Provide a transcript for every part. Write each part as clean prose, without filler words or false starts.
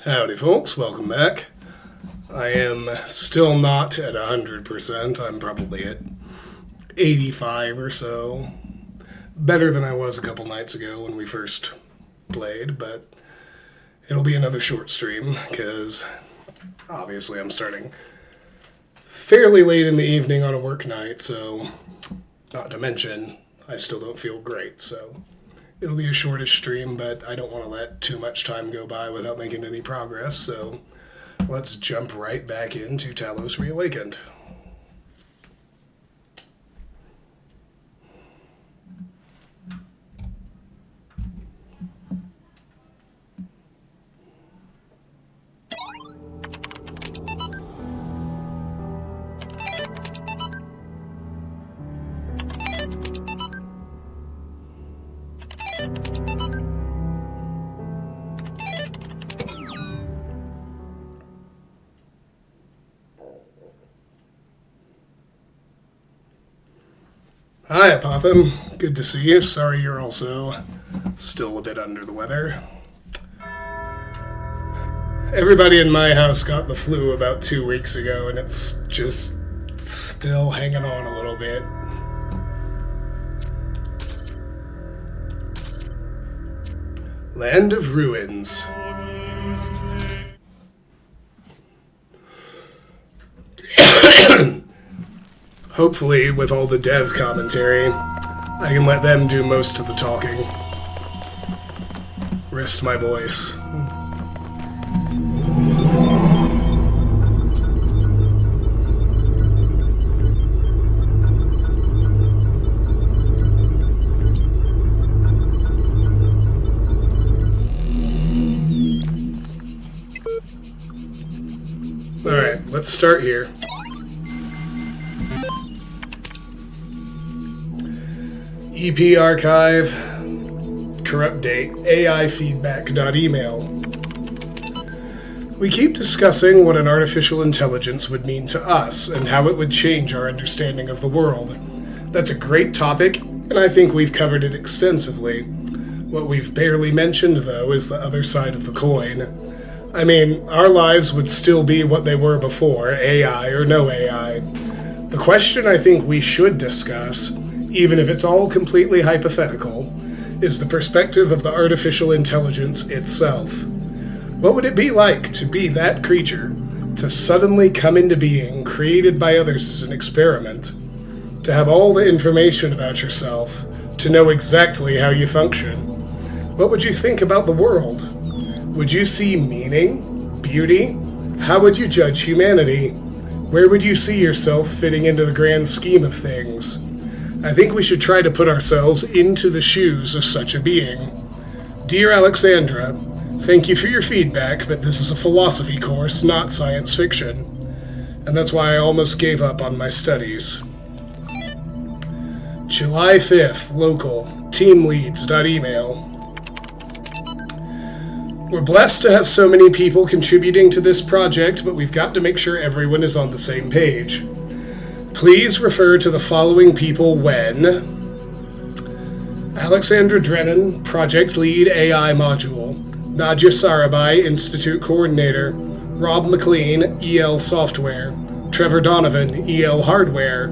Howdy folks, welcome back. I am still not at 100%, I'm probably at 85 or so. Better than I was a couple nights ago when we first played, but it'll be another short stream, because obviously I'm starting fairly late in the evening on a work night, so not to mention, I still don't feel great, so it'll be a shortish stream, but I don't want to let too much time go by without making any progress, so let's jump right back into Talos Reawakened. Hi, Popham. Good to see you. Sorry you're also still a bit under the weather. Everybody in my house got the flu about 2 weeks ago, and it's just still hanging on a little bit. Land of Ruins. Hopefully, with all the dev commentary, I can let them do most of the talking. Rest my voice. Alright, let's start here. EP archive, corrupt date, AI feedback.email. We keep discussing what an artificial intelligence would mean to us and how it would change our understanding of the world. That's a great topic, and I think we've covered it extensively. What we've barely mentioned, though, is the other side of the coin. I mean, our lives would still be what they were before, AI or no AI. The question I think we should discuss, even if it's all completely hypothetical, is the perspective of the artificial intelligence itself. What would it be like to be that creature, to suddenly come into being, created by others as an experiment, to have all the information about yourself, to know exactly how you function? What would you think about the world? Would you see meaning, beauty? How would you judge humanity? Where would you see yourself fitting into the grand scheme of things? I think we should try to put ourselves into the shoes of such a being. Dear Alexandra, thank you for your feedback, but this is a philosophy course, not science fiction. And that's why I almost gave up on my studies. July 5th, local, teamleads.email. We're blessed to have so many people contributing to this project, but we've got to make sure everyone is on the same page. Please refer to the following people when Alexandra Drennan, Project Lead AI Module. Nadia Sarabhai, Institute Coordinator. Rob McLean, EL Software. Trevor Donovan, EL Hardware.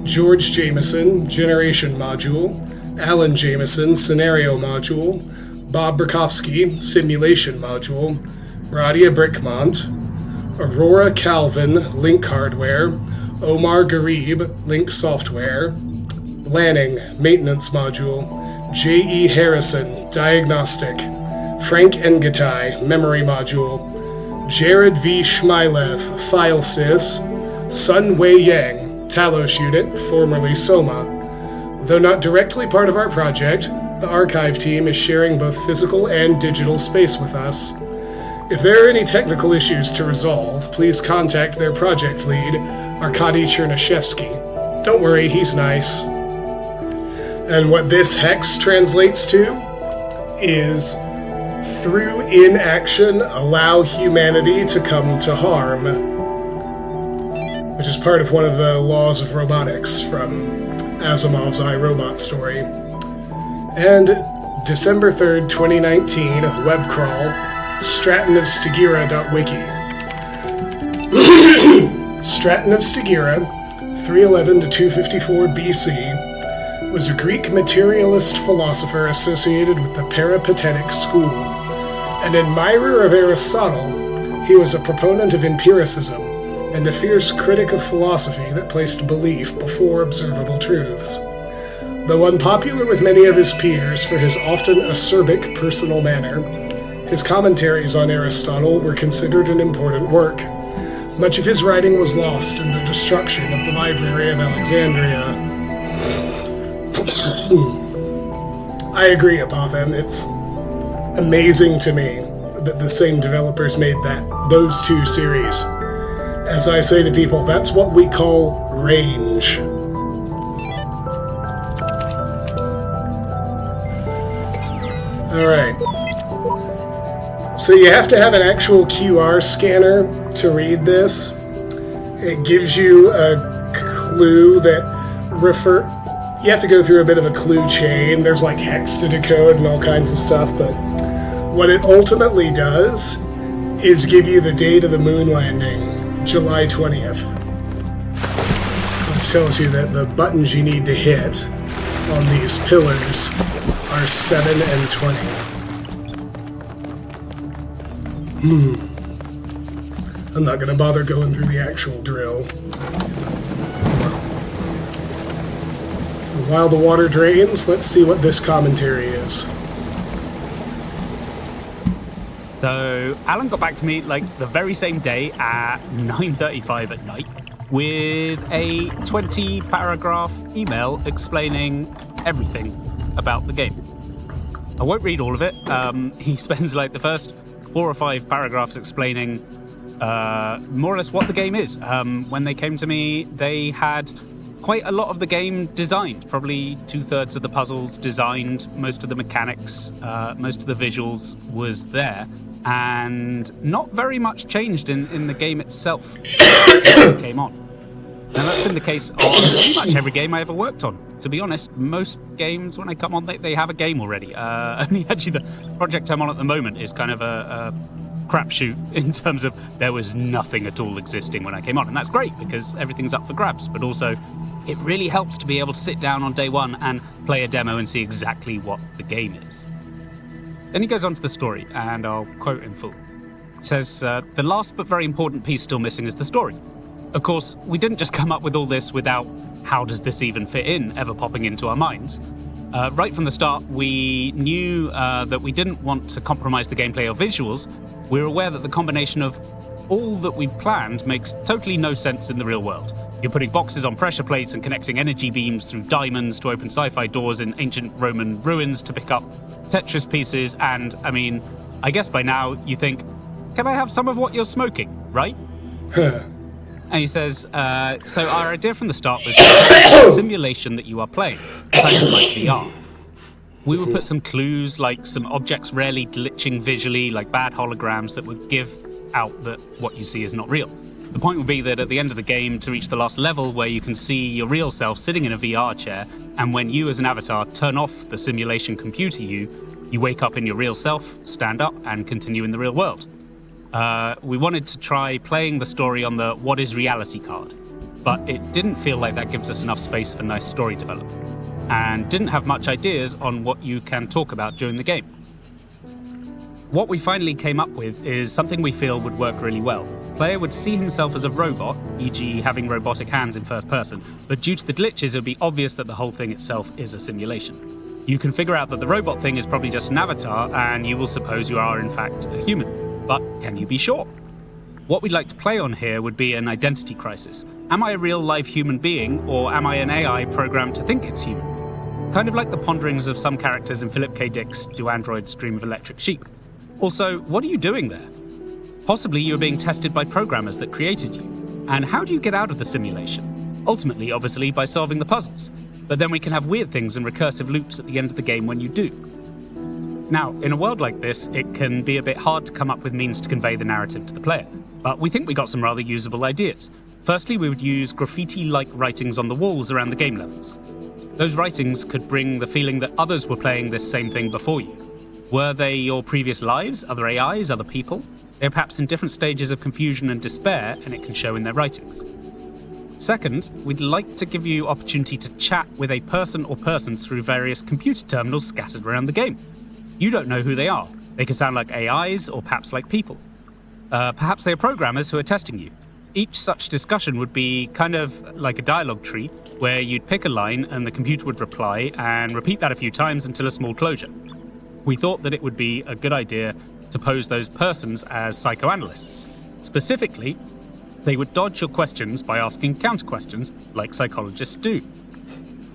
George Jameson, Generation Module. Alan Jameson, Scenario Module. Bob Burkowski, Simulation Module. Radia Brickmont. Aurora Calvin, Link Hardware. Omar Garib, Link Software. Lanning, Maintenance Module. J.E. Harrison, Diagnostic. Frank Ngatai, Memory Module. Jared V. Shmilev, FileSys. Sun Wei Yang, Talos Unit, formerly Soma. Though not directly part of our project, the archive team is sharing both physical and digital space with us. If there are any technical issues to resolve, please contact their project lead, Arkady Chernyshevsky. Don't worry, he's nice. And what this hex translates to is, through inaction, allow humanity to come to harm, which is part of one of the laws of robotics from Asimov's iRobot story. And December 3rd, 2019, web crawl, Stratton of Stagira.wiki. Stratton of Stagira, 311 to 254 BC, was a Greek materialist philosopher associated with the Peripatetic school. An admirer of Aristotle, he was a proponent of empiricism and a fierce critic of philosophy that placed belief before observable truths. Though unpopular with many of his peers for his often acerbic personal manner, his commentaries on Aristotle were considered an important work. Much of his writing was lost in the destruction of the Library of Alexandria. I agree, Apothem. It's amazing to me that the same developers made those two series. As I say to people, that's what we call range. Alright. So you have to have an actual QR scanner to read this. It gives you a clue that you have to go through a bit of a clue chain. There's like hex to decode and all kinds of stuff, but what it ultimately does is give you the date of the moon landing, July 20th. Which tells you that the buttons you need to hit on these pillars are 7 and 20. I'm not going to bother going through the actual drill. While the water drains, let's see what this commentary is. So, Alan got back to me like the very same day at 9:35 at night with a 20-paragraph email explaining everything about the game. I won't read all of it. He spends like the first 4 or 5 paragraphs explaining more or less what the game is. When they came to me, they had quite a lot of the game designed, probably 2/3 of the puzzles designed, most of the mechanics, most of the visuals was there, and not very much changed in the game itself when it came on. And that's been the case on pretty much every game I ever worked on. To be honest, most games, when I come on, they have a game already. Only actually the project I'm on at the moment is kind of a crapshoot in terms of there was nothing at all existing when I came on. And that's great because everything's up for grabs, but also it really helps to be able to sit down on day one and play a demo and see exactly what the game is. Then he goes on to the story, and I'll quote in full. It says, the last but very important piece still missing is the story. Of course, we didn't just come up with all this without how does this even fit in ever popping into our minds. Right from the start, we knew that we didn't want to compromise the gameplay or visuals. We were aware that the combination of all that we planned makes totally no sense in the real world. You're putting boxes on pressure plates and connecting energy beams through diamonds to open sci-fi doors in ancient Roman ruins to pick up Tetris pieces, and, I mean, I guess by now you think, can I have some of what you're smoking, right? And he says, so our idea from the start was a simulation that you are playing, kind of like VR. We would put some clues, like some objects rarely glitching visually, like bad holograms that would give out that what you see is not real. The point would be that at the end of the game, to reach the last level where you can see your real self sitting in a VR chair, and when you as an avatar turn off the simulation computer you wake up in your real self, stand up, and continue in the real world. We wanted to try playing the story on the what is reality card, but it didn't feel like that gives us enough space for nice story development, and didn't have much ideas on what you can talk about during the game. What we finally came up with is something we feel would work really well. Player would see himself as a robot, e.g. having robotic hands in first person, but due to the glitches it would be obvious that the whole thing itself is a simulation. You can figure out that the robot thing is probably just an avatar, and you will suppose you are in fact a human. But can you be sure? What we'd like to play on here would be an identity crisis. Am I a real live human being, or am I an AI programmed to think it's human? Kind of like the ponderings of some characters in Philip K. Dick's Do Androids Dream of Electric Sheep. Also, what are you doing there? Possibly you are being tested by programmers that created you. And how do you get out of the simulation? Ultimately, obviously, by solving the puzzles. But then we can have weird things and recursive loops at the end of the game when you do. Now, in a world like this, it can be a bit hard to come up with means to convey the narrative to the player. But we think we got some rather usable ideas. Firstly, we would use graffiti-like writings on the walls around the game levels. Those writings could bring the feeling that others were playing this same thing before you. Were they your previous lives, other AIs, other people? They're perhaps in different stages of confusion and despair, and it can show in their writings. Second, we'd like to give you opportunity to chat with a person or persons through various computer terminals scattered around the game. You don't know who they are. They could sound like AIs or perhaps like people. Perhaps they are programmers who are testing you. Each such discussion would be kind of like a dialogue tree, where you'd pick a line and the computer would reply and repeat that a few times until a small closure. We thought that it would be a good idea to pose those persons as psychoanalysts. Specifically, they would dodge your questions by asking counter-questions, like psychologists do.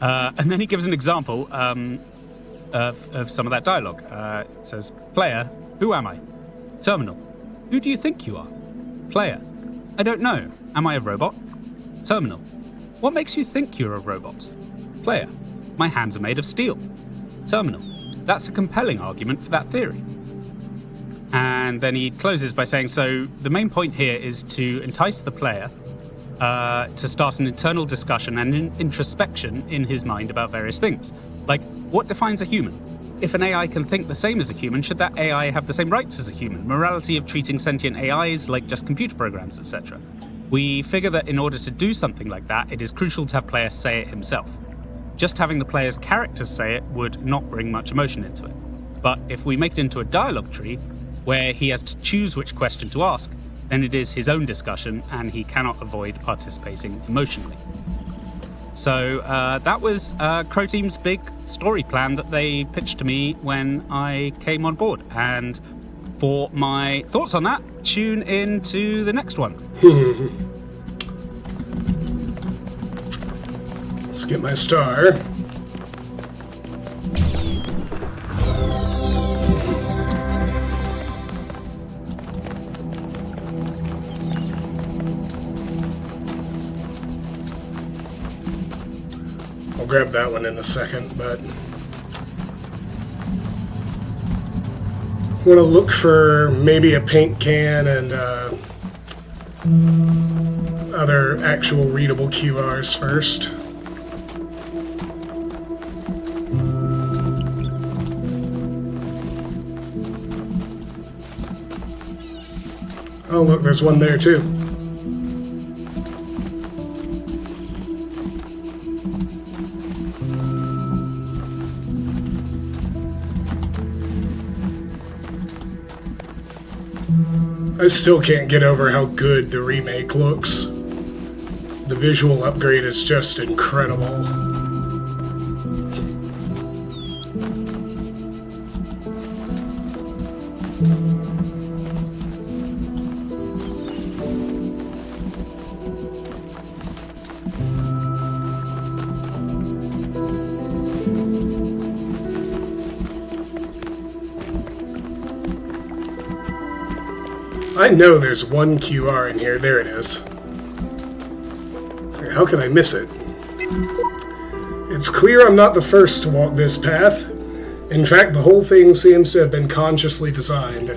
And then he gives an example of some of that dialogue. It says, player, who am I? Terminal, who do you think you are? Player, I don't know. Am I a robot? Terminal, what makes you think you're a robot? Player, my hands are made of steel. Terminal, that's a compelling argument for that theory. And then he closes by saying, so the main point here is to entice the player to start an internal discussion and an introspection in his mind about various things. Like, what defines a human? If an AI can think the same as a human, should that AI have the same rights as a human? Morality of treating sentient AIs like just computer programs, etc. We figure that in order to do something like that, it is crucial to have player say it himself. Just having the player's characters say it would not bring much emotion into it. But if we make it into a dialogue tree, where he has to choose which question to ask, then it is his own discussion and he cannot avoid participating emotionally. So that was Crow Team's big story plan that they pitched to me when I came on board. And for my thoughts on that, tune in to the next one. Let's get my star. I'll grab that one in a second, but I want to look for maybe a paint can and other actual readable QRs first. Oh, look, there's one there too. I still can't get over how good the remake looks. The visual upgrade is just incredible. I know there's one QR in here. There it is. So how can I miss it? It's clear I'm not the first to walk this path. In fact, the whole thing seems to have been consciously designed,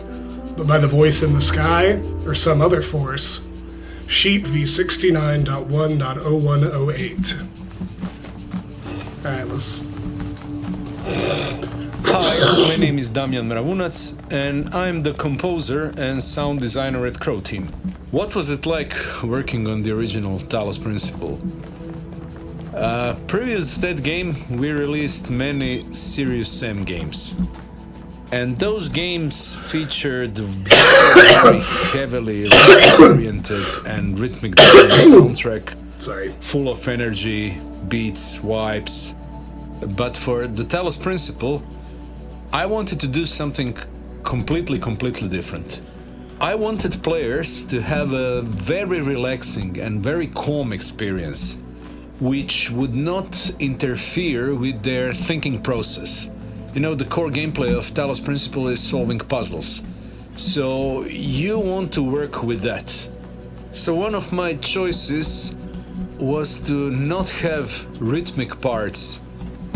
but by the voice in the sky or some other force. sheet v69.1.0108. Alright, let's... Hi, my name is Damian Mravunac, and I'm the composer and sound designer at Crow Team. What was it like working on the original Talos Principle? Previous to that game, we released many Serious Sam games. And those games featured very heavily oriented and rhythmic soundtrack, full of energy, beats, vibes. But for the Talos Principle, I wanted to do something completely different. I wanted players to have a very relaxing and very calm experience, which would not interfere with their thinking process. You know, the core gameplay of Talos Principle is solving puzzles. So you want to work with that. So one of my choices was to not have rhythmic parts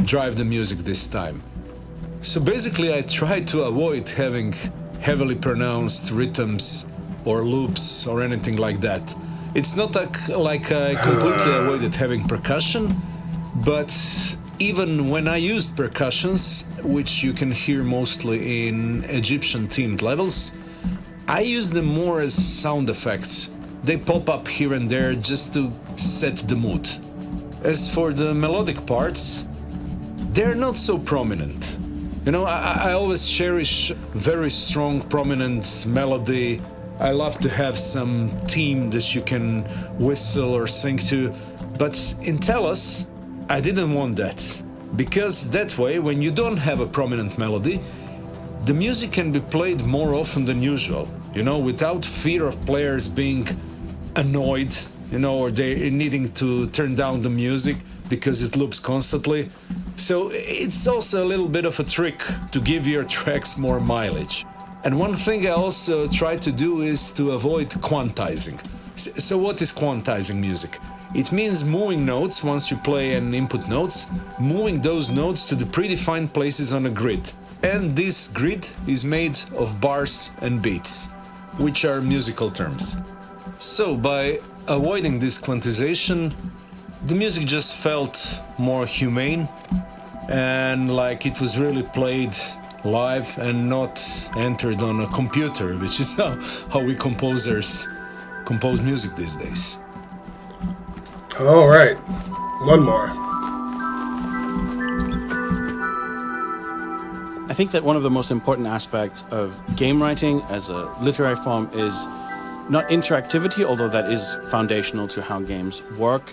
drive the music this time. So basically I tried to avoid having heavily pronounced rhythms or loops or anything like that. It's not like I completely avoided having percussion, but even when I used percussions, which you can hear mostly in Egyptian themed levels, I use them more as sound effects. They pop up here and there just to set the mood. As for the melodic parts, they're not so prominent. You know, I always cherish very strong, prominent melody. I love to have some theme that you can whistle or sing to. But in Talos, I didn't want that. Because that way, when you don't have a prominent melody, the music can be played more often than usual. You know, without fear of players being annoyed, you know, or they needing to turn down the music because it loops constantly. So it's also a little bit of a trick to give your tracks more mileage. And one thing I also try to do is to avoid quantizing. So what is quantizing music? It means moving notes once you play an input notes, moving those notes to the predefined places on a grid. And this grid is made of bars and beats, which are musical terms. So by avoiding this quantization, the music just felt more humane and like it was really played live and not entered on a computer, which is how we composers compose music these days. All right, one more. I think that one of the most important aspects of game writing as a literary form is not interactivity, although that is foundational to how games work,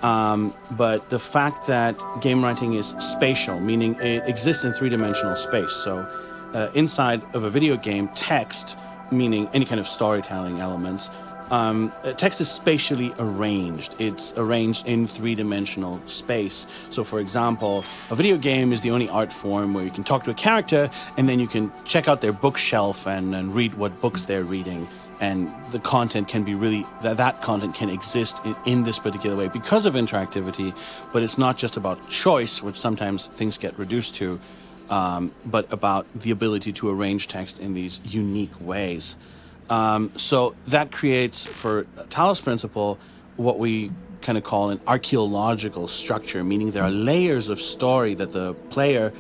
but the fact that game writing is spatial, meaning it exists in three-dimensional space. So inside of a video game, text, meaning any kind of storytelling elements, text is spatially arranged. It's arranged in three-dimensional space. So, for example, a video game is the only art form where you can talk to a character and then you can check out their bookshelf and read what books they're reading. And the content can be really, that content can exist in this particular way because of interactivity. But it's not just about choice, which sometimes things get reduced to, but about the ability to arrange text in these unique ways. So that creates, for Talos Principle, what we kind of call an archaeological structure, meaning there are layers of story that the player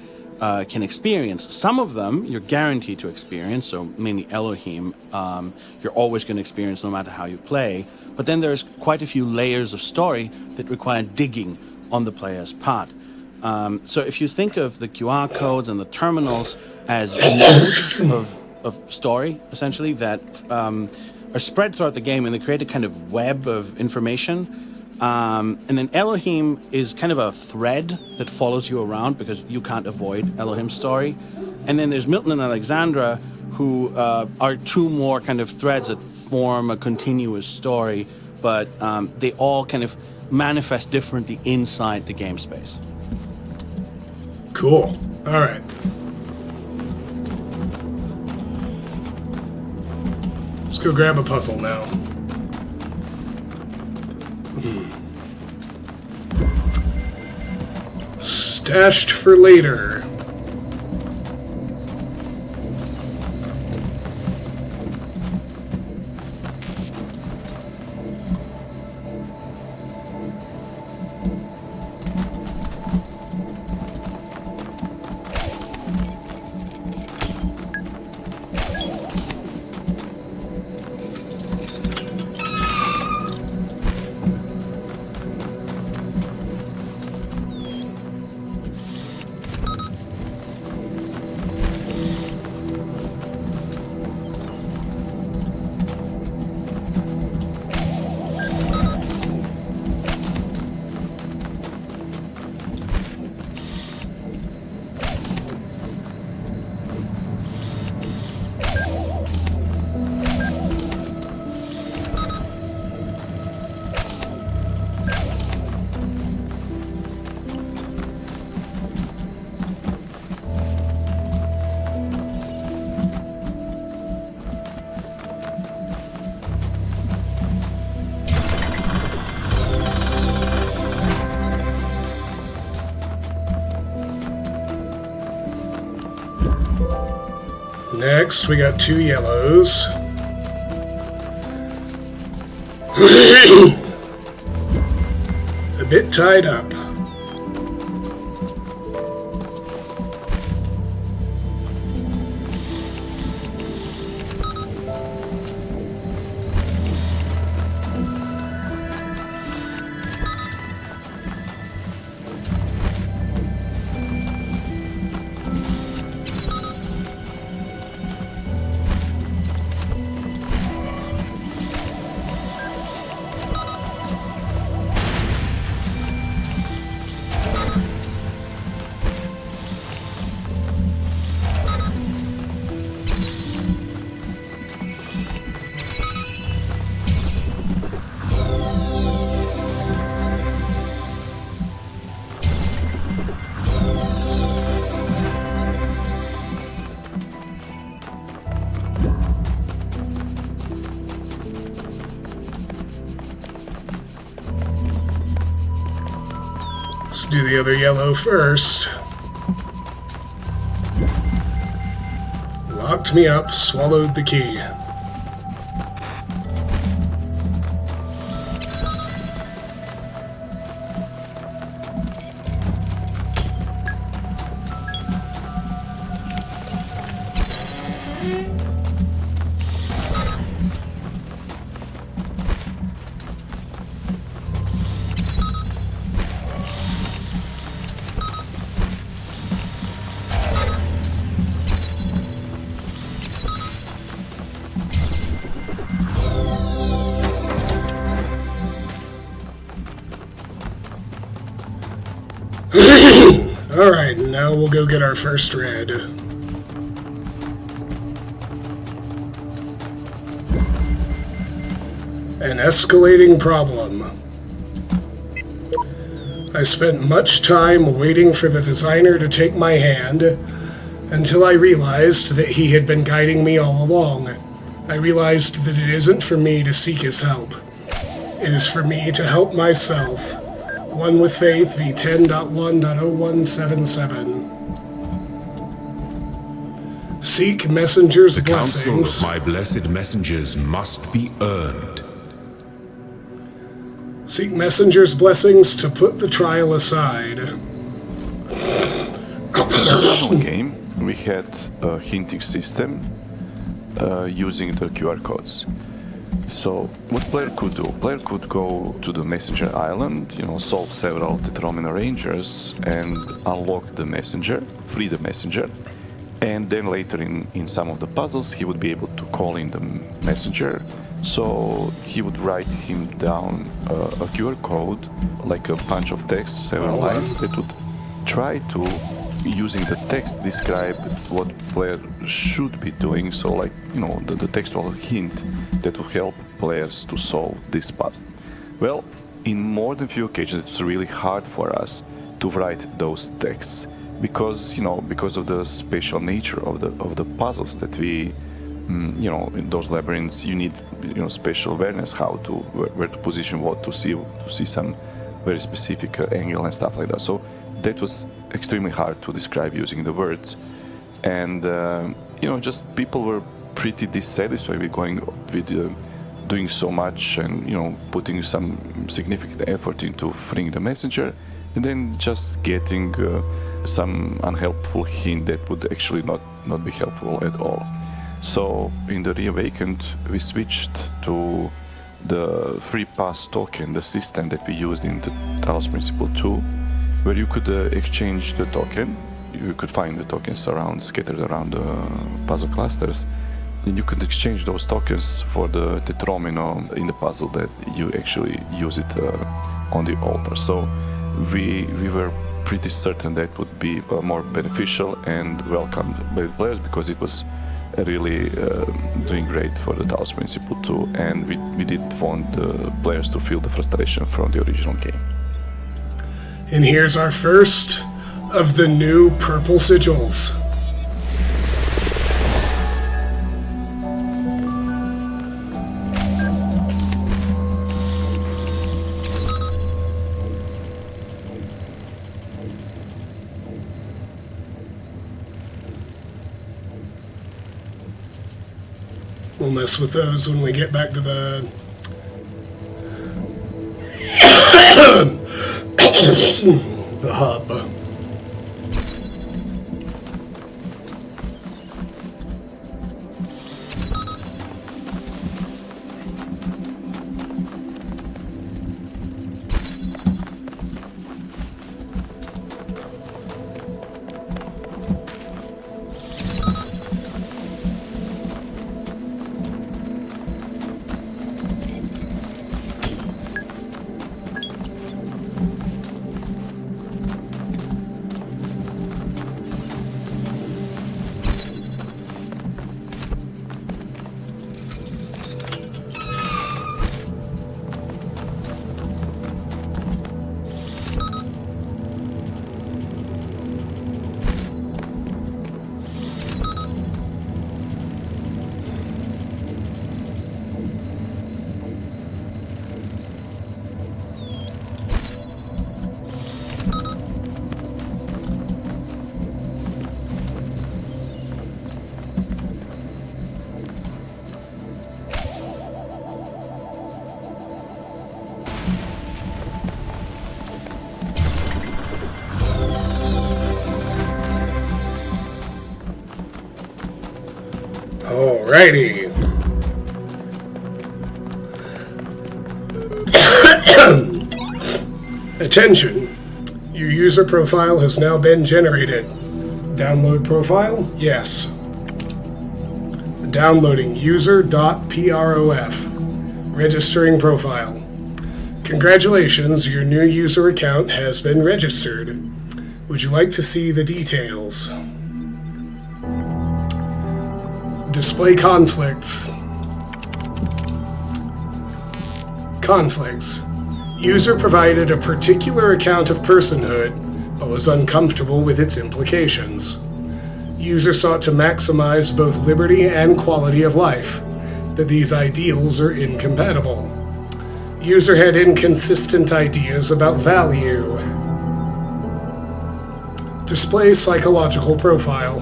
can experience. Some of them you're guaranteed to experience, so mainly Elohim, you're always going to experience no matter how you play. But then there's quite a few layers of story that require digging on the player's part. So if you think of the QR codes and the terminals as nodes of story, essentially, that are spread throughout the game, and they create a kind of web of information. And then Elohim is kind of a thread that follows you around because you can't avoid Elohim's story. And then there's Milton and Alexandra, who are two more kind of threads that form a continuous story, but they all kind of manifest differently inside the game space. Cool. All right. Let's go grab a puzzle now. Stashed for later. Next, we got 2 yellows. A bit tied up. Let's do the other yellow first. Locked me up, swallowed the key. Alright, now we'll go get our first red. An escalating problem. I spent much time waiting for the designer to take my hand until I realized that he had been guiding me all along. I realized that it isn't for me to seek his help. It is for me to help myself. One with Faith v10.1.0177. Seek messengers' The counsel blessings. of my blessed messengers must be earned. Seek messengers' blessings to put the trial aside. In the original game, we had a hinting system using the QR codes. So what player could do? Player could go to the messenger island, solve several Tetromino Rangers and unlock the messenger, free the messenger, and then later in some of the puzzles he would be able to call in the messenger. So he would write him down a QR code, like a bunch of text, several lines that would try to, using the text, describe what player should be doing. So like, the textual hint that will help players to solve this puzzle. Well, in more than few occasions it's really hard for us to write those texts because of the special nature of the puzzles that we in those labyrinths. You need special awareness where to position what to see some very specific angle and stuff like that. So that was extremely hard to describe using the words, and just people were pretty dissatisfied with doing so much and putting some significant effort into freeing the messenger, and then just getting some unhelpful hint that would actually not be helpful at all. So in the Reawakened, we switched to the free pass token, the system that we used in the Talos Principle 2, where you could exchange the token. You could find the tokens scattered around the puzzle clusters, and you could exchange those tokens for the Tetromino in the puzzle that you actually use it on the altar. So we were pretty certain that would be more beneficial and welcomed by the players because it was really doing great for the Talos Principle 2, and we didn't want the players to feel the frustration from the original game. And here's our first of the new purple sigils. mess with those when we get back to the the hub. Alrighty. Attention. Your user profile has now been generated. Download profile? Yes. Downloading user.prof. Registering profile. Congratulations, your new user account has been registered. Would you like to see the details? Display conflicts. Conflicts. User provided a particular account of personhood, but was uncomfortable with its implications. User sought to maximize both liberty and quality of life, but these ideals are incompatible. User had inconsistent ideas about value. Display psychological profile.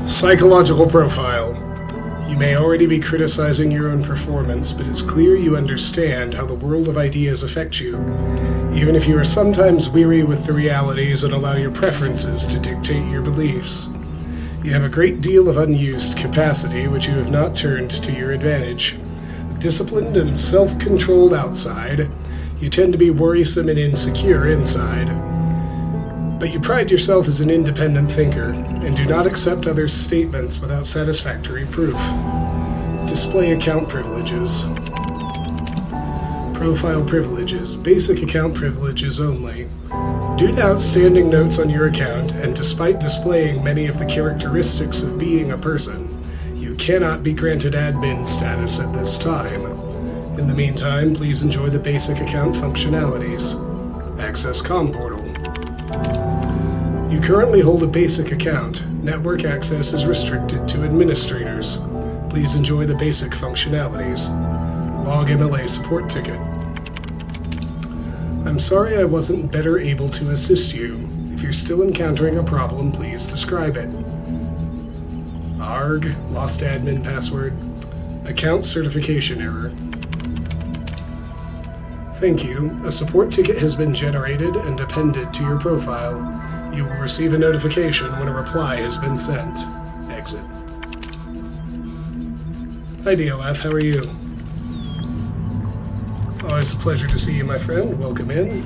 Psychological profile. You may already be criticizing your own performance, but it's clear you understand how the world of ideas affect you, even if you are sometimes weary with the realities and allow your preferences to dictate your beliefs. You have a great deal of unused capacity which you have not turned to your advantage. Disciplined and self-controlled outside, you tend to be worrisome and insecure inside. But you pride yourself as an independent thinker, and do not accept others' statements without satisfactory proof. Display account privileges. Profile privileges. Basic account privileges only. Due to outstanding notes on your account, and despite displaying many of the characteristics of being a person, you cannot be granted admin status at this time. In the meantime, please enjoy the basic account functionalities. Access COM portal. You currently hold a basic account. Network access is restricted to administrators. Please enjoy the basic functionalities. Log MLA support ticket. I'm sorry I wasn't better able to assist you. If you're still encountering a problem, please describe it. ARG, lost admin password. Account certification error. Thank you. A support ticket has been generated and appended to your profile. You will receive a notification when a reply has been sent. Exit. Hi DLF, how are you? Always a pleasure to see you, my friend. Welcome in.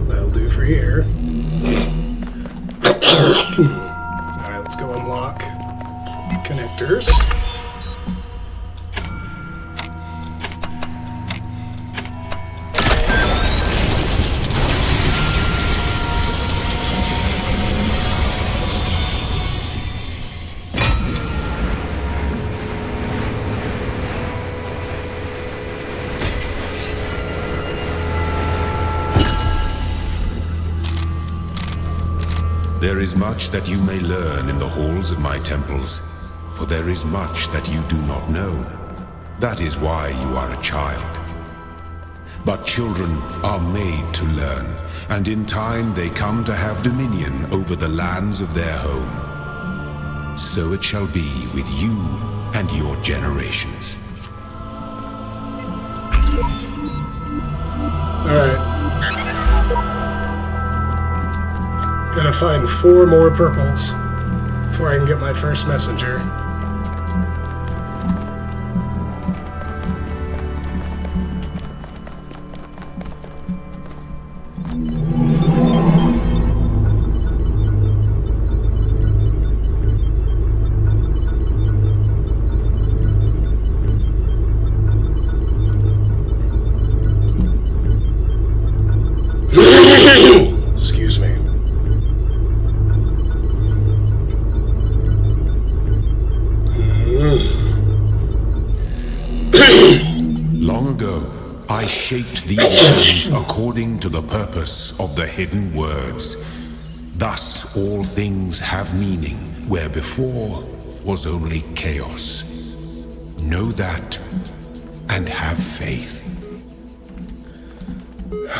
That'll do for here. Alright, let's go unlock connectors. There is much that you may learn in the halls of my temples, for there is much that you do not know. That is why you are a child. But children are made to learn, and in time they come to have dominion over the lands of their home. So it shall be with you and your generations. Alright. Gotta find 4 more purples before I can get my first messenger. Excuse me. Long ago, I shaped these words according to the purpose of the hidden words. Thus all things have meaning, where before was only chaos. Know that, and have faith.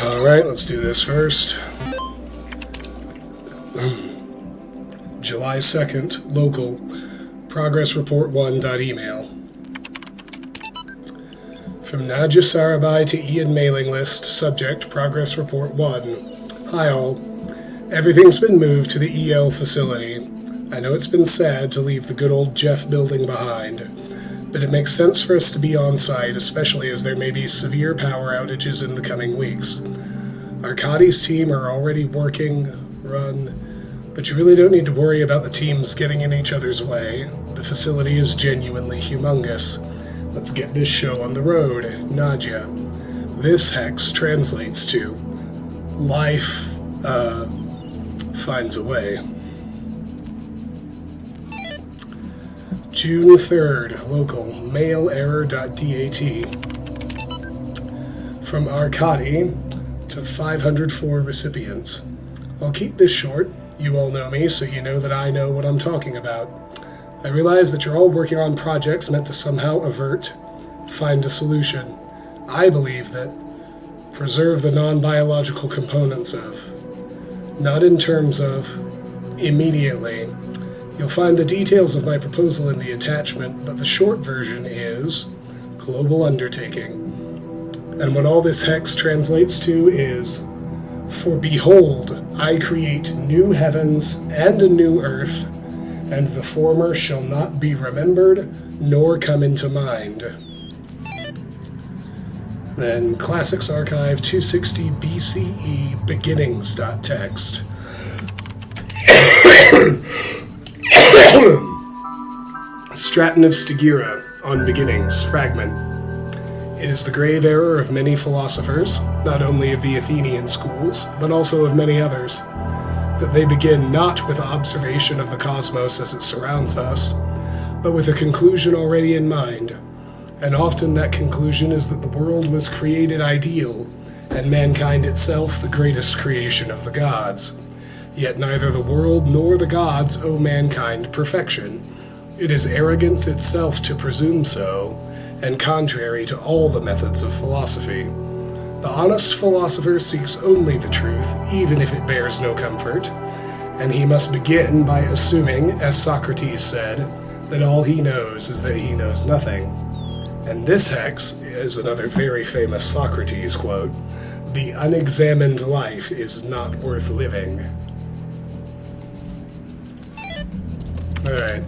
Alright, let's do this first. July 2nd, local, progress report 1.email. From Nadja Sarabai to Ian mailing list, subject, progress report 1. Hi all. Everything's been moved to the EL facility. I know it's been sad to leave the good old Jeff building behind, but it makes sense for us to be on site, especially as there may be severe power outages in the coming weeks. Arkadi's team are already working, but you really don't need to worry about the teams getting in each other's way. The facility is genuinely humongous. Let's get this show on the road, Nadja. This hex translates to life, finds a way. June 3rd, local, mailerror.dat. From Arkady to 504 recipients. I'll keep this short. You all know me, so you know that I know what I'm talking about. I realize that you're all working on projects meant to somehow find a solution. I believe that preserve the non-biological components of. Not in terms of immediately. You'll find the details of my proposal in the attachment, but the short version is global undertaking. And what all this hex translates to is, for behold, I create new heavens and a new earth, and the former shall not be remembered, nor come into mind. Then Classics Archive 260 BCE beginnings.txt. Stratton of Stagira on Beginnings, fragment. It is the grave error of many philosophers, not only of the Athenian schools, but also of many others, that they begin not with observation of the cosmos as it surrounds us, but with a conclusion already in mind. And often that conclusion is that the world was created ideal, and mankind itself the greatest creation of the gods. Yet neither the world nor the gods owe mankind perfection. It is arrogance itself to presume so, and contrary to all the methods of philosophy. The honest philosopher seeks only the truth, even if it bears no comfort, and he must begin by assuming, as Socrates said, that all he knows is that he knows nothing. And this hex is another very famous Socrates quote: "The unexamined life is not worth living." Alright.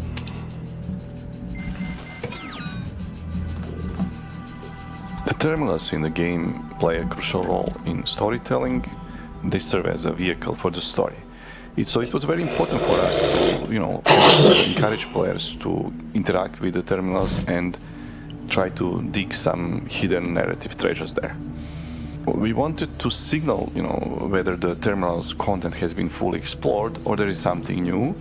The terminals in the game play a crucial role in storytelling. They serve as a vehicle for the story. So it was very important for us to, encourage players to interact with the terminals and try to dig some hidden narrative treasures there. We wanted to signal, whether the terminal's content has been fully explored or there is something new,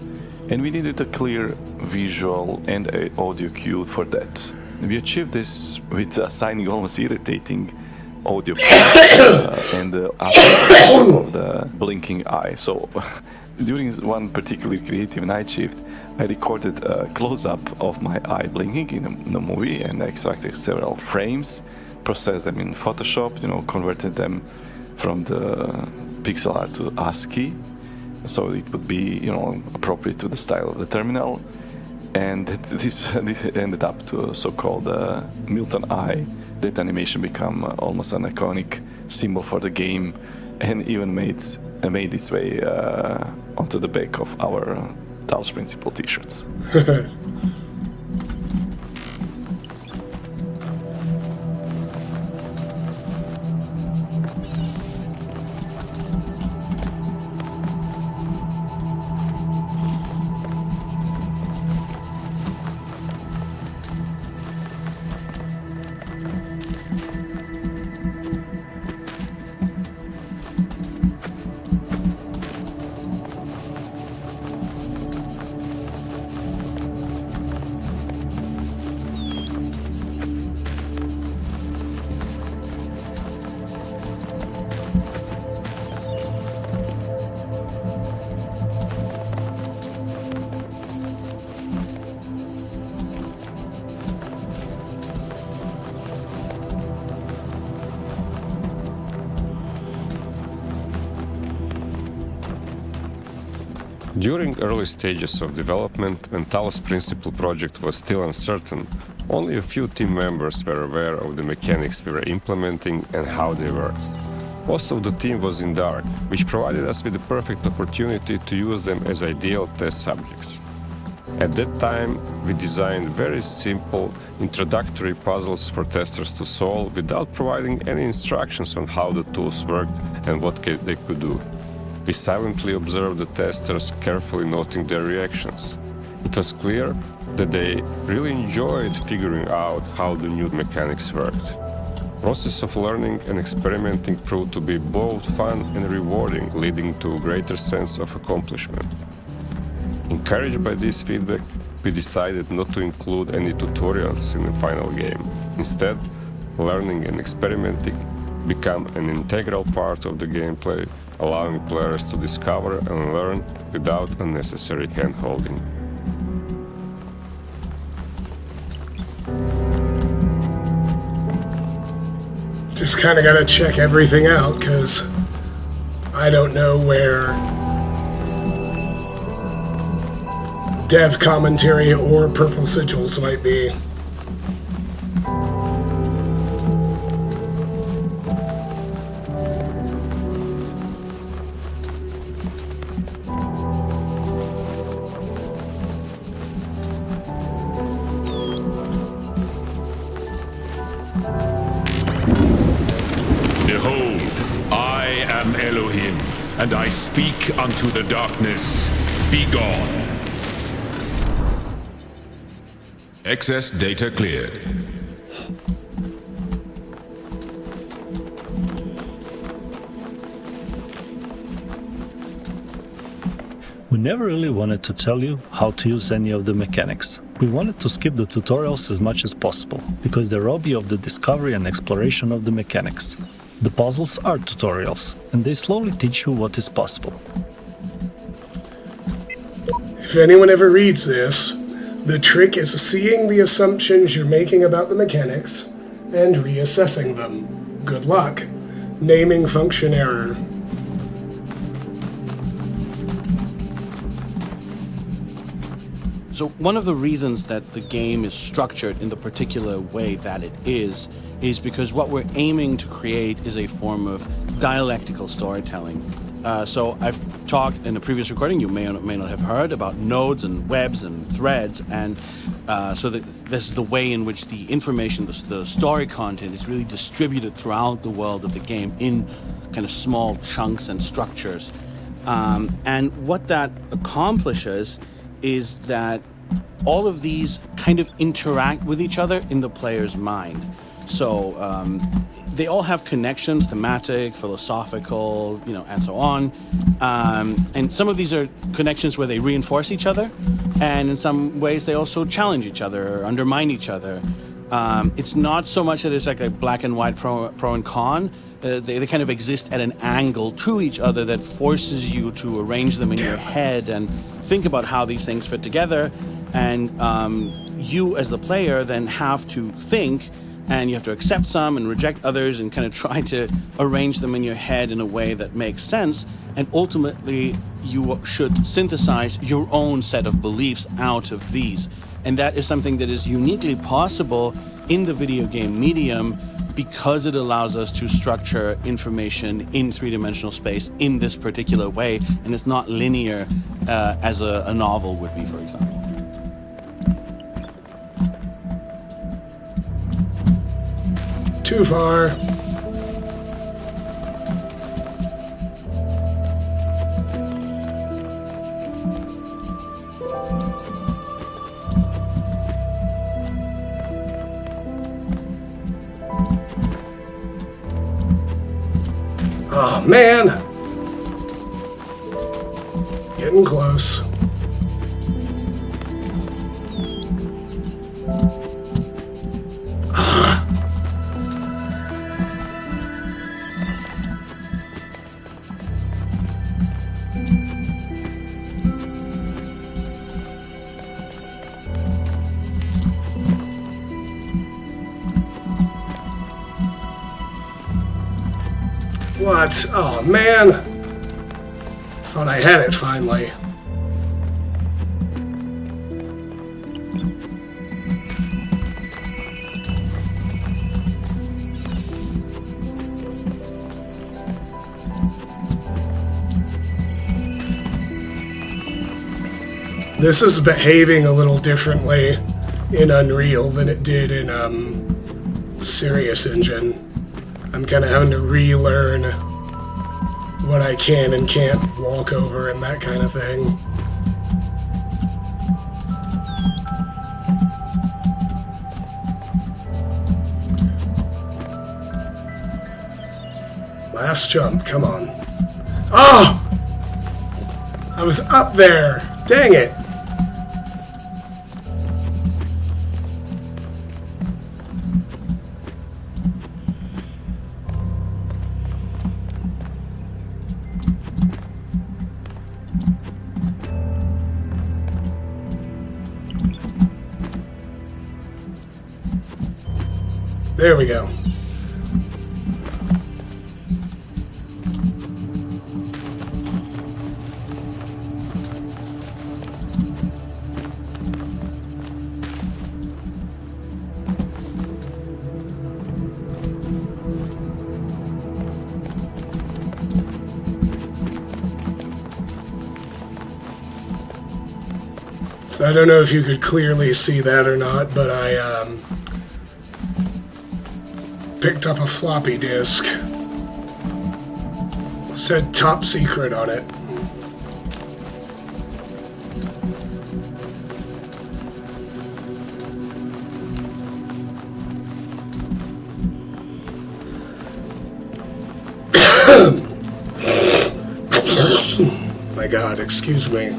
and we needed a clear visual and audio cue for that. We achieved this with assigning almost irritating audio and the after of the blinking eye. So during one particularly creative night shift, I recorded a close-up of my eye blinking in a movie and extracted several frames processed them in Photoshop, converted them from the pixel art to ASCII, so it would be, appropriate to the style of the terminal. And this ended up to a so-called Milton Eye. That animation became almost an iconic symbol for the game, and even made its way onto the back of our Talos Principle t-shirts. During early stages of development, when Talos Principle project was still uncertain, only a few team members were aware of the mechanics we were implementing and how they worked. Most of the team was in dark, which provided us with the perfect opportunity to use them as ideal test subjects. At that time, we designed very simple introductory puzzles for testers to solve without providing any instructions on how the tools worked and what they could do. We silently observed the testers, carefully noting their reactions. It was clear that they really enjoyed figuring out how the new mechanics worked. The process of learning and experimenting proved to be both fun and rewarding, leading to a greater sense of accomplishment. Encouraged by this feedback, we decided not to include any tutorials in the final game. Instead, learning and experimenting become an integral part of the gameplay, allowing players to discover and learn without unnecessary hand-holding. Just kind of got to check everything out, because I don't know where dev commentary or purple sigils might be. Behold, I am Elohim, and I speak unto the darkness, be gone. Excess data cleared. We never really wanted to tell you how to use any of the mechanics. We wanted to skip the tutorials as much as possible, because they rob you of the discovery and exploration of the mechanics. The puzzles are tutorials, and they slowly teach you what is possible. If anyone ever reads this, the trick is seeing the assumptions you're making about the mechanics and reassessing them. Good luck. Naming function error. So one of the reasons that the game is structured in the particular way that it is because what we're aiming to create is a form of dialectical storytelling. So I've talked in a previous recording, you may or may not have heard, about nodes and webs and threads, and so this is the way in which the information, the story content is really distributed throughout the world of the game in kind of small chunks and structures. And what that accomplishes is that all of these kind of interact with each other in the player's mind. So they all have connections, thematic, philosophical, and so on. And some of these are connections where they reinforce each other, and in some ways they also challenge each other or undermine each other. It's not so much that it's like a black and white pro and con. They kind of exist at an angle to each other that forces you to arrange them in your head and think about how these things fit together. And you as the player then have to think and you have to accept some and reject others and kind of try to arrange them in your head in a way that makes sense. And ultimately, you should synthesize your own set of beliefs out of these. And that is something that is uniquely possible in the video game medium because it allows us to structure information in three-dimensional space in this particular way, and it's not linear as a novel would be, for example. Too far. Oh, man! Getting close. What? Oh, man! Thought I had it finally. This is behaving a little differently in Unreal than it did in Serious Engine. I'm kind of having to relearn what I can and can't walk over and that kind of thing. Last jump, come on. Oh! I was up there! Dang it! There we go. So I don't know if you could clearly see that or not, but I picked up a floppy disk. Said top secret on it. My God, excuse me.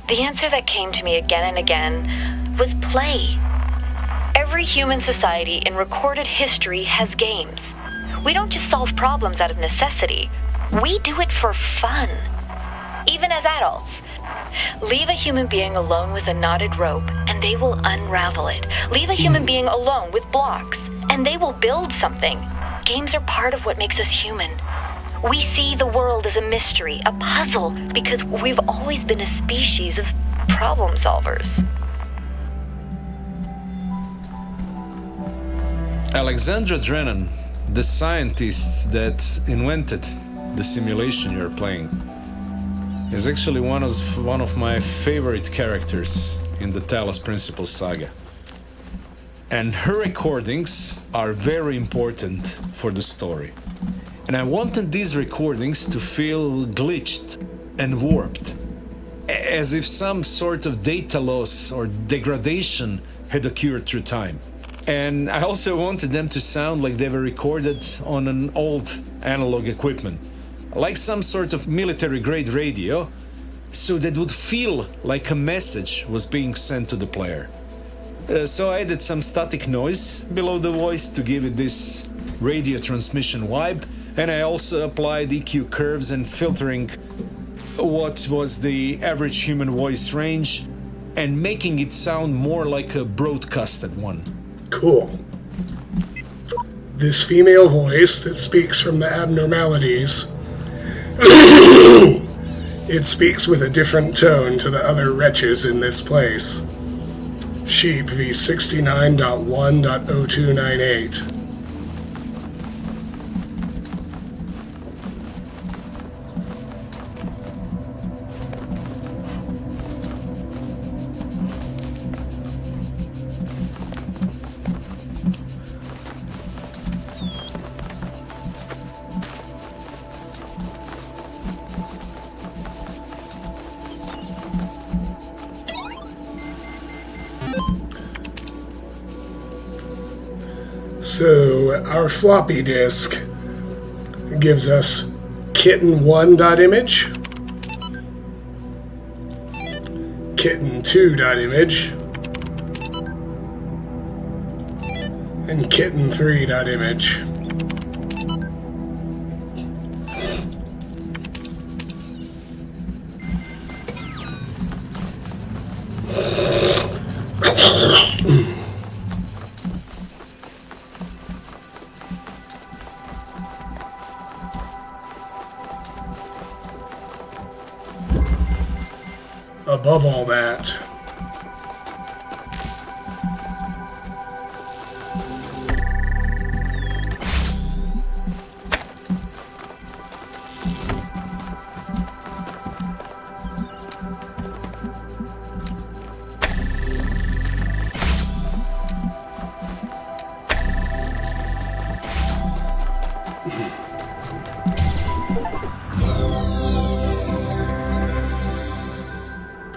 The answer that came to me again and again was play. Every human society in recorded history has games. We don't just solve problems out of necessity. We do it for fun. Even even as adults. Leave a human being alone with a knotted rope, and they will unravel it. Leave a human being alone with blocks, and they will build something. Games are part of what makes us human. We see the world as a mystery, a puzzle, because we've always been a species of problem solvers. Alexandra Drennan, the scientist that invented the simulation you're playing, is actually one of my favorite characters in the Talos Principle saga. And her recordings are very important for the story. And I wanted these recordings to feel glitched and warped, as if some sort of data loss or degradation had occurred through time. And I also wanted them to sound like they were recorded on an old analog equipment, like some sort of military-grade radio, so that would feel like a message was being sent to the player. So I added some static noise below the voice to give it this radio transmission vibe, and I also applied EQ curves and filtering what was the average human voice range and making it sound more like a broadcasted one. Cool. This female voice that speaks from the abnormalities, it speaks with a different tone to the other wretches in this place. Sheep v69.1.0298. So our floppy disk gives us kitten1.image, kitten2.image, and kitten3.image. Above all that,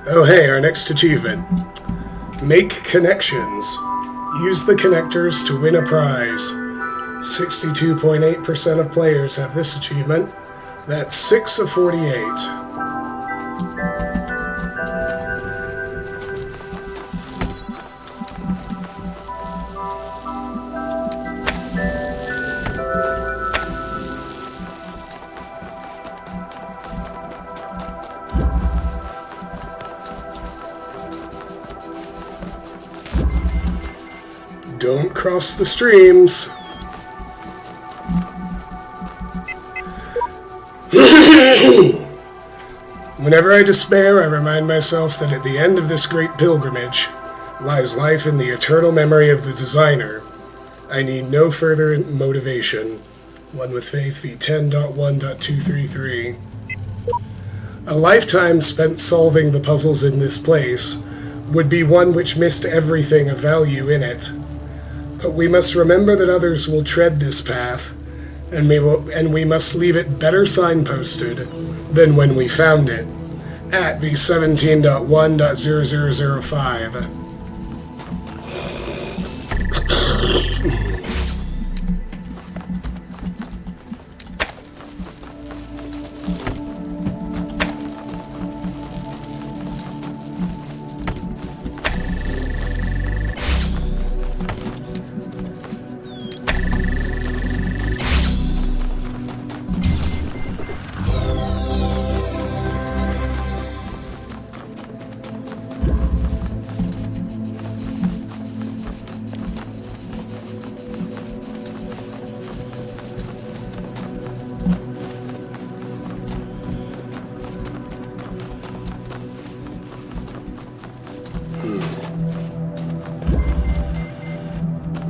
oh hey, our next achievement. Make connections. Use the connectors to win a prize. 62.8% of players have this achievement. That's 6 of 48. Don't cross the streams. Whenever I despair, I remind myself that at the end of this great pilgrimage lies life in the eternal memory of the designer. I need no further motivation. One with Faith v10.1.233. A lifetime spent solving the puzzles in this place would be one which missed everything of value in it. But we must remember that others will tread this path, and we must leave it better signposted than when we found it, at v17.1.0005.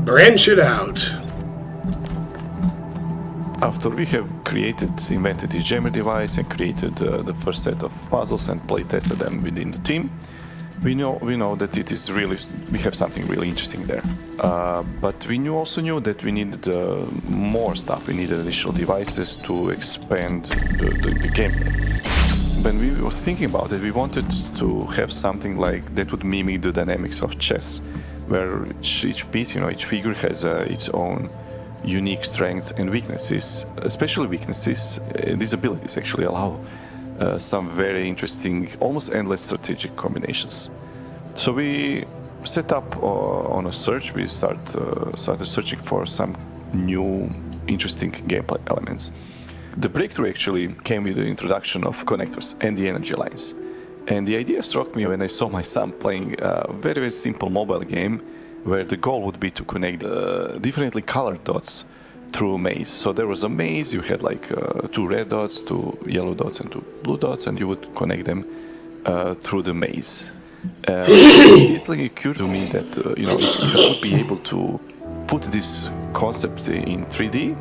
Branch it out. After we have invented the jammer device and created the first set of puzzles and play tested them within the team, we know that we have something really interesting there. But we also knew that we needed more stuff. We needed additional devices to expand the gameplay. When we were thinking about it, we wanted to have something like that would mimic the dynamics of chess, where each piece, each figure has its own unique strengths and weaknesses. Especially weaknesses, these abilities actually allow some very interesting, almost endless strategic combinations. So we set up on a search. We started searching for some new, interesting gameplay elements. The breakthrough actually came with the introduction of connectors and the energy lines. And the idea struck me when I saw my son playing a very, very simple mobile game where the goal would be to connect differently colored dots through a maze. So there was a maze, you had like 2 red dots, 2 yellow dots and 2 blue dots, and you would connect them through the maze. It occurred to me that if I would be able to put this concept in 3D,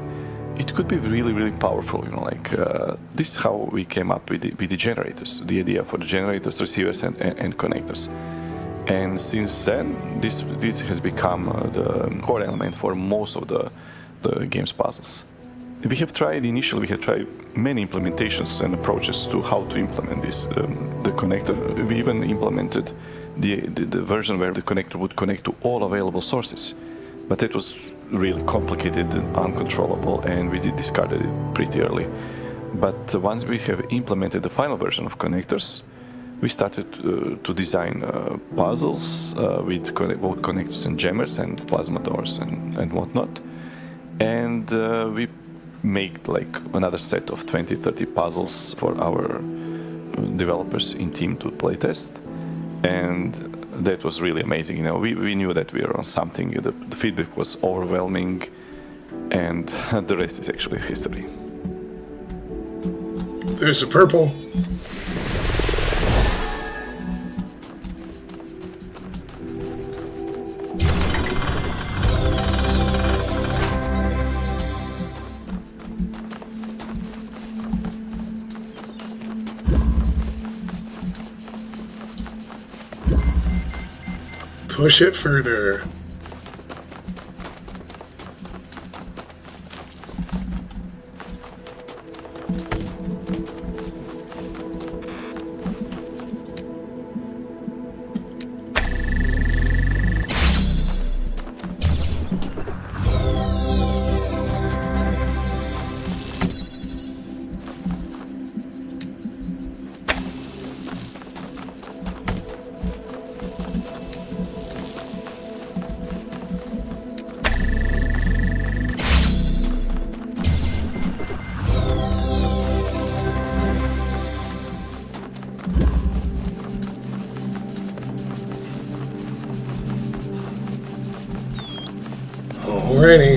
it could be really, really powerful. This is how we came up with the generators, the idea for the generators, receivers, and connectors. And since then, this has become the core element for most of the game's puzzles. We have tried many implementations and approaches to how to implement this, the connector. We even implemented the version where the connector would connect to all available sources. But it was really complicated and uncontrollable, and we discarded it pretty early. But once we have implemented the final version of connectors, we started to design puzzles with both connectors and jammers and plasma doors and whatnot. And we made like another set of 20-30 puzzles for our developers in team to play test. And that was really amazing. We knew that we were on something. The feedback was overwhelming, and the rest is actually history. There's a purple. Push it further. Alrighty.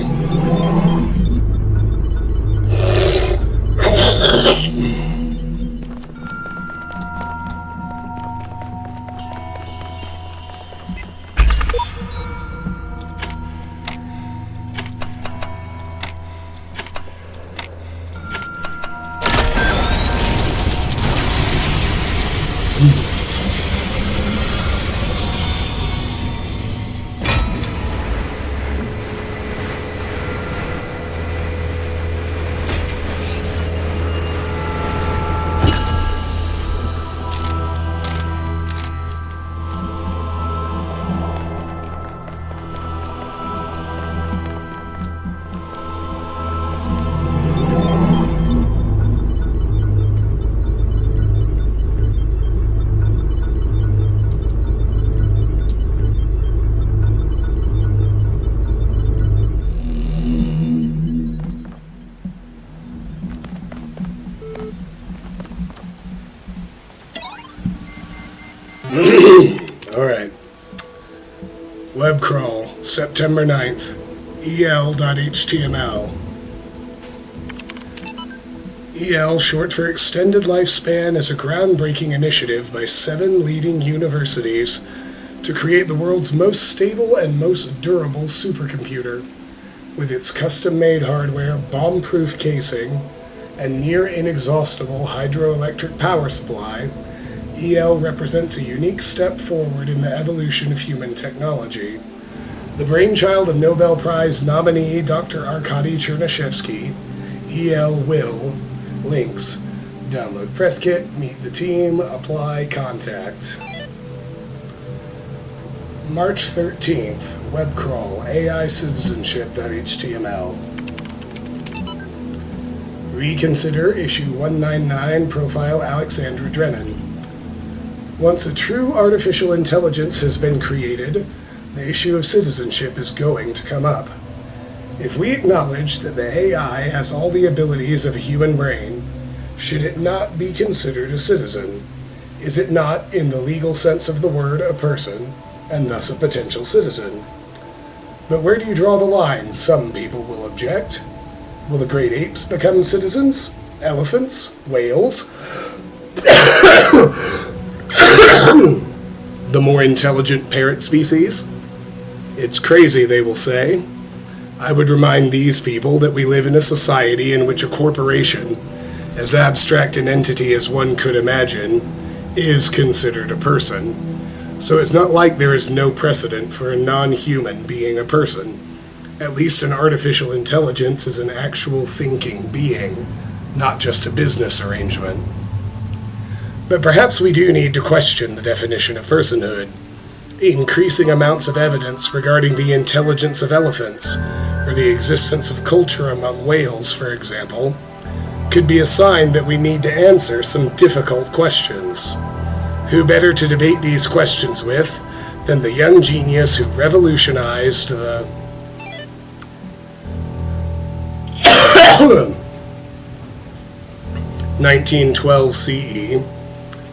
Alright. Web crawl, September 9th. EL.html. EL, short for Extended Lifespan, is a groundbreaking initiative by 7 leading universities to create the world's most stable and most durable supercomputer. With its custom-made hardware, bomb-proof casing, and near-inexhaustible hydroelectric power supply, EL represents a unique step forward in the evolution of human technology. The brainchild of Nobel Prize nominee Dr. Arkady Chernyshevsky, EL will. Links. Download press kit, meet the team, apply, contact. March 13th, web crawl, AI citizenship.html. Reconsider issue 199, profile Alexandra Drennan. Once a true artificial intelligence has been created, the issue of citizenship is going to come up. If we acknowledge that the AI has all the abilities of a human brain, should it not be considered a citizen? Is it not, in the legal sense of the word, a person, and thus a potential citizen? But where do you draw the line? Some people will object. Will the great apes become citizens? Elephants? Whales? The more intelligent parrot species? It's crazy, they will say. I would remind these people that we live in a society in which a corporation, as abstract an entity as one could imagine, is considered a person. So it's not like there is no precedent for a non-human being a person. At least an artificial intelligence is an actual thinking being, not just a business arrangement. But perhaps we do need to question the definition of personhood. Increasing amounts of evidence regarding the intelligence of elephants, or the existence of culture among whales, for example, could be a sign that we need to answer some difficult questions. Who better to debate these questions with than the young genius who revolutionized the 1912 CE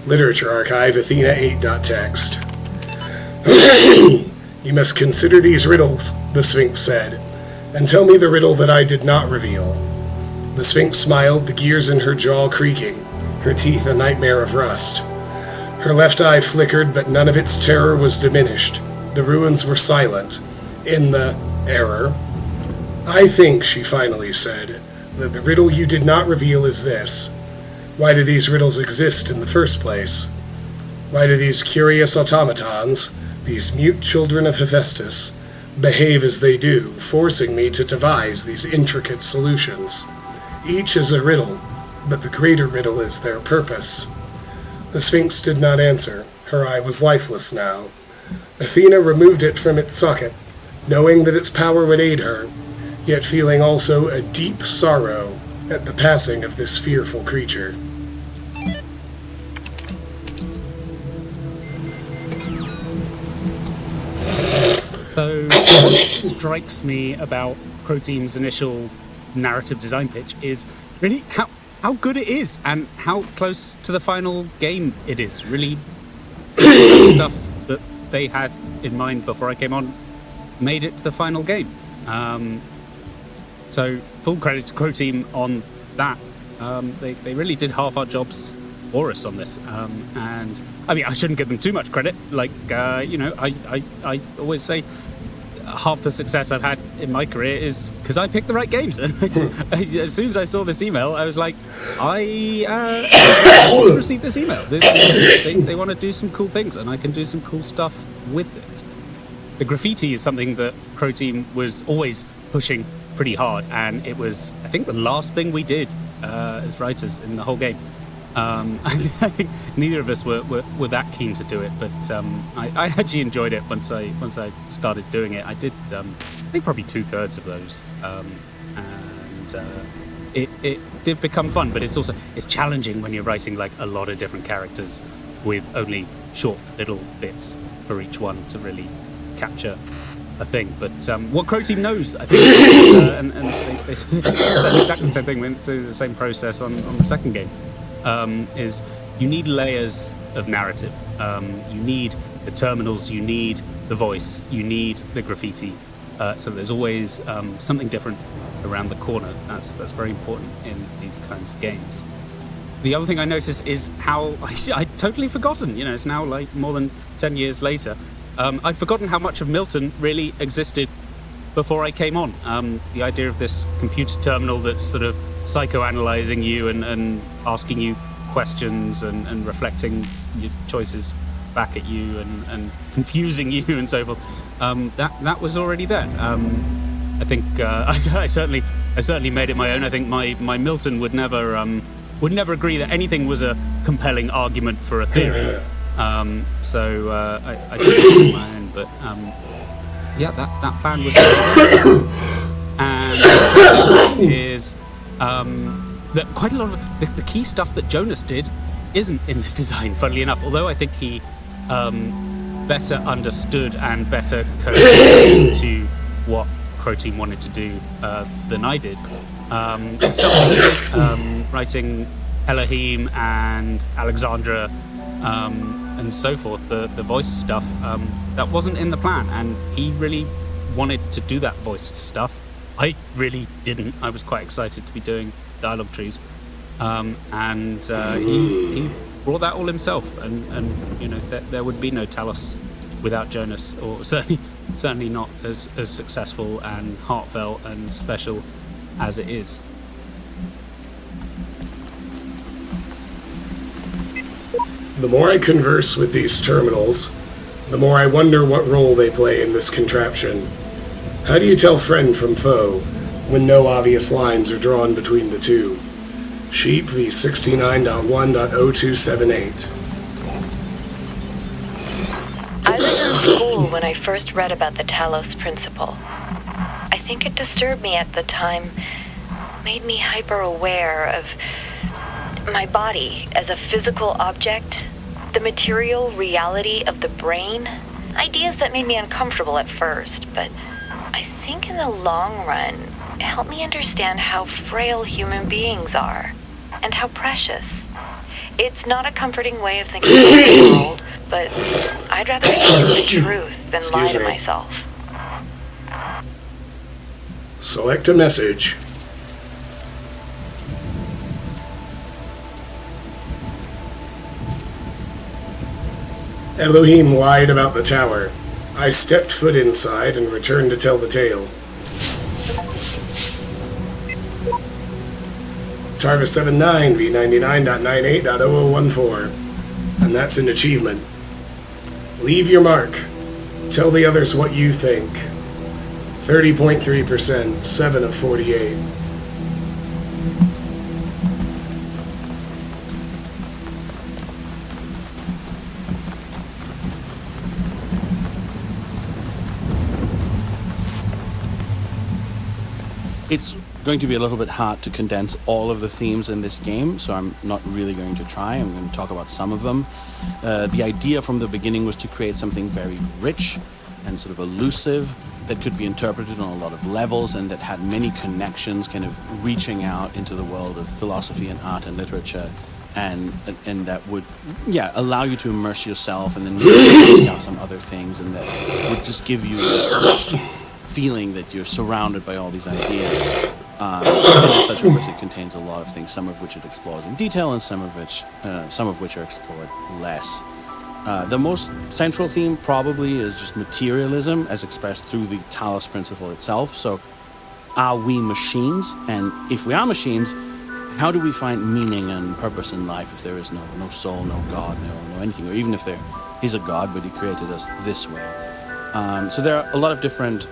Literature Archive, Athena 8.txt. You must consider these riddles, the Sphinx said, and tell me the riddle that I did not reveal. The Sphinx smiled, the gears in her jaw creaking, her teeth a nightmare of rust. Her left eye flickered, but none of its terror was diminished. The ruins were silent. In the error. I think, she finally said, that the riddle you did not reveal is this. Why do these riddles exist in the first place? Why do these curious automatons, these mute children of Hephaestus, behave as they do, forcing me to devise these intricate solutions? Each is a riddle, but the greater riddle is their purpose. The Sphinx did not answer. Her eye was lifeless now. Athena removed it from its socket, knowing that its power would aid her, yet feeling also a deep sorrow at the passing of this fearful creature. So what strikes me about Croteam's initial narrative design pitch is really how good it is and how close to the final game it is. Really stuff that they had in mind before I came on made it to the final game. So full credit to Croteam on that. They really did half our jobs for us on this. And I mean, I shouldn't give them too much credit. Like, I always say half the success I've had in my career is because I picked the right games. And as soon as I saw this email, I was like, I received this email. They want to do some cool things, and I can do some cool stuff with it. The graffiti is something that Croteam was always pushing pretty hard, and it was, I think, the last thing we did as writers in the whole game. I think neither of us were that keen to do it, but I actually enjoyed it once I started doing it. I did, I think, probably 2/3 of those, and it did become fun. But it's challenging when you're writing like a lot of different characters with only short little bits for each one to really capture a thing. But what Croteam knows, I think, and they said exactly the same thing, went through the same process on the second game. Is you need layers of narrative. You need the terminals, you need the voice, you need the graffiti. So there's always something different around the corner. That's very important in these kinds of games. The other thing I noticed is how I'd totally forgotten. You know, it's now like more than 10 years later. I'd forgotten how much of Milton really existed before I came on. The idea of this computer terminal that's sort of psychoanalyzing you and asking you questions and reflecting your choices back at you and confusing you and so forth. That was already there. I think I certainly made it my own. I think my Milton would never agree that anything was a compelling argument for a theory. So I took it my own. But yeah, that band was really and is that quite a lot of the key stuff that Jonas did isn't in this design, funnily enough, although I think he better understood and better coded to what Crow Team wanted to do than I did. The stuff that he did, writing Elohim and Alexandra and so forth, the voice stuff, that wasn't in the plan, and he really wanted to do that voice stuff. I really didn't. I was quite excited to be doing dialogue trees, and he brought that all himself, and you know there would be no Talos without Jonas, or certainly not as successful and heartfelt and special as it is. The more I converse with these terminals, the more I wonder what role they play in this contraption. How do you tell friend from foe when no obvious lines are drawn between the two? Sheep v69.1.0278. I was in school when I first read about the Talos principle. I think it disturbed me at the time, made me hyper-aware of my body as a physical object, the material reality of the brain, ideas that made me uncomfortable at first, but I think in the long run, it helped me understand how frail human beings are, and how precious. It's not a comforting way of thinking about the world, but I'd rather speak the truth than lie to myself. Select a message. Elohim lied about the tower. I stepped foot inside and returned to tell the tale. Tarvis 79 v99.98.0014. And that's an achievement. Leave your mark. Tell the others what you think. 30.3%, 7 of 48. It's going to be a little bit hard to condense all of the themes in this game, so I'm not really going to try. I'm going to talk about some of them. The idea from the beginning was to create something very rich and sort of elusive that could be interpreted on a lot of levels and that had many connections, kind of reaching out into the world of philosophy and art and literature, and that would, allow you to immerse yourself and then maybe check out some other things, and that would just give you this feeling that you're surrounded by all these ideas. And as such, of course, it contains a lot of things, some of which it explores in detail, and some of which are explored less. The most central theme probably is just materialism, as expressed through the Talos principle itself. So, are we machines? And if we are machines, how do we find meaning and purpose in life if there is no soul, no God, no anything, or even if there is a God, but He created us this way? So there are a lot of different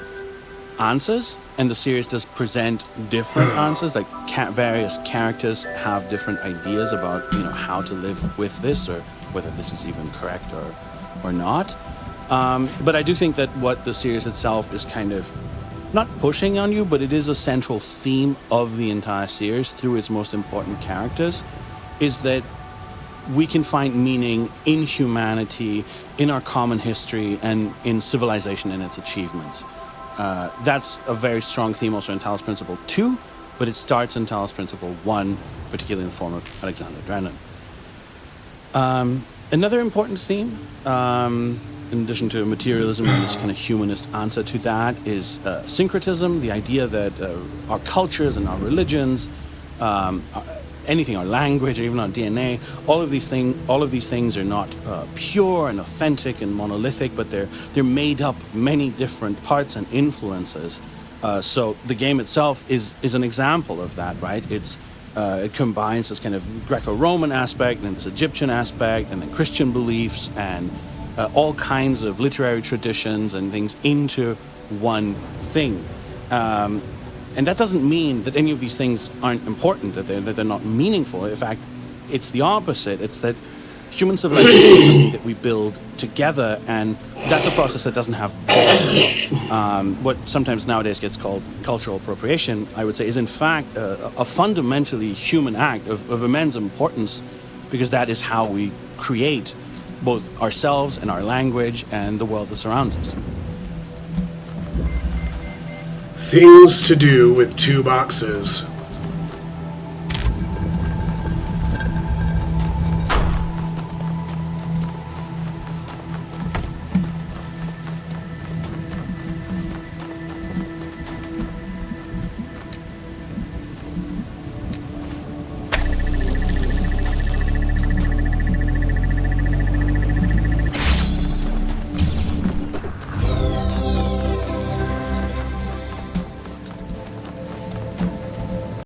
answers, and the series does present different answers. Like various characters have different ideas about how to live with this, or whether this is even correct or not. But I do think that what the series itself is kind of not pushing on you, but it is a central theme of the entire series through its most important characters, is that we can find meaning in humanity, in our common history, and in civilization and its achievements. That's a very strong theme also in Talos Principle 2, but it starts in Talos Principle 1, particularly in the form of Alexander Drennan. Another important theme, in addition to materialism and this kind of humanist answer to that, is syncretism, the idea that our cultures and our religions anything, our language, or even our DNA. All of these things are not pure and authentic and monolithic, but they're made up of many different parts and influences. So the game itself is an example of that, right? It combines this kind of Greco-Roman aspect and this Egyptian aspect and then Christian beliefs and all kinds of literary traditions and things into one thing. And that doesn't mean that any of these things aren't important, that they're not meaningful. In fact, it's the opposite. It's that human civilization is something that we build together, and that's a process that doesn't have borders. What sometimes nowadays gets called cultural appropriation, I would say, is in fact a fundamentally human act of immense importance, because that is how we create both ourselves and our language and the world that surrounds us. Things to do with 2 boxes.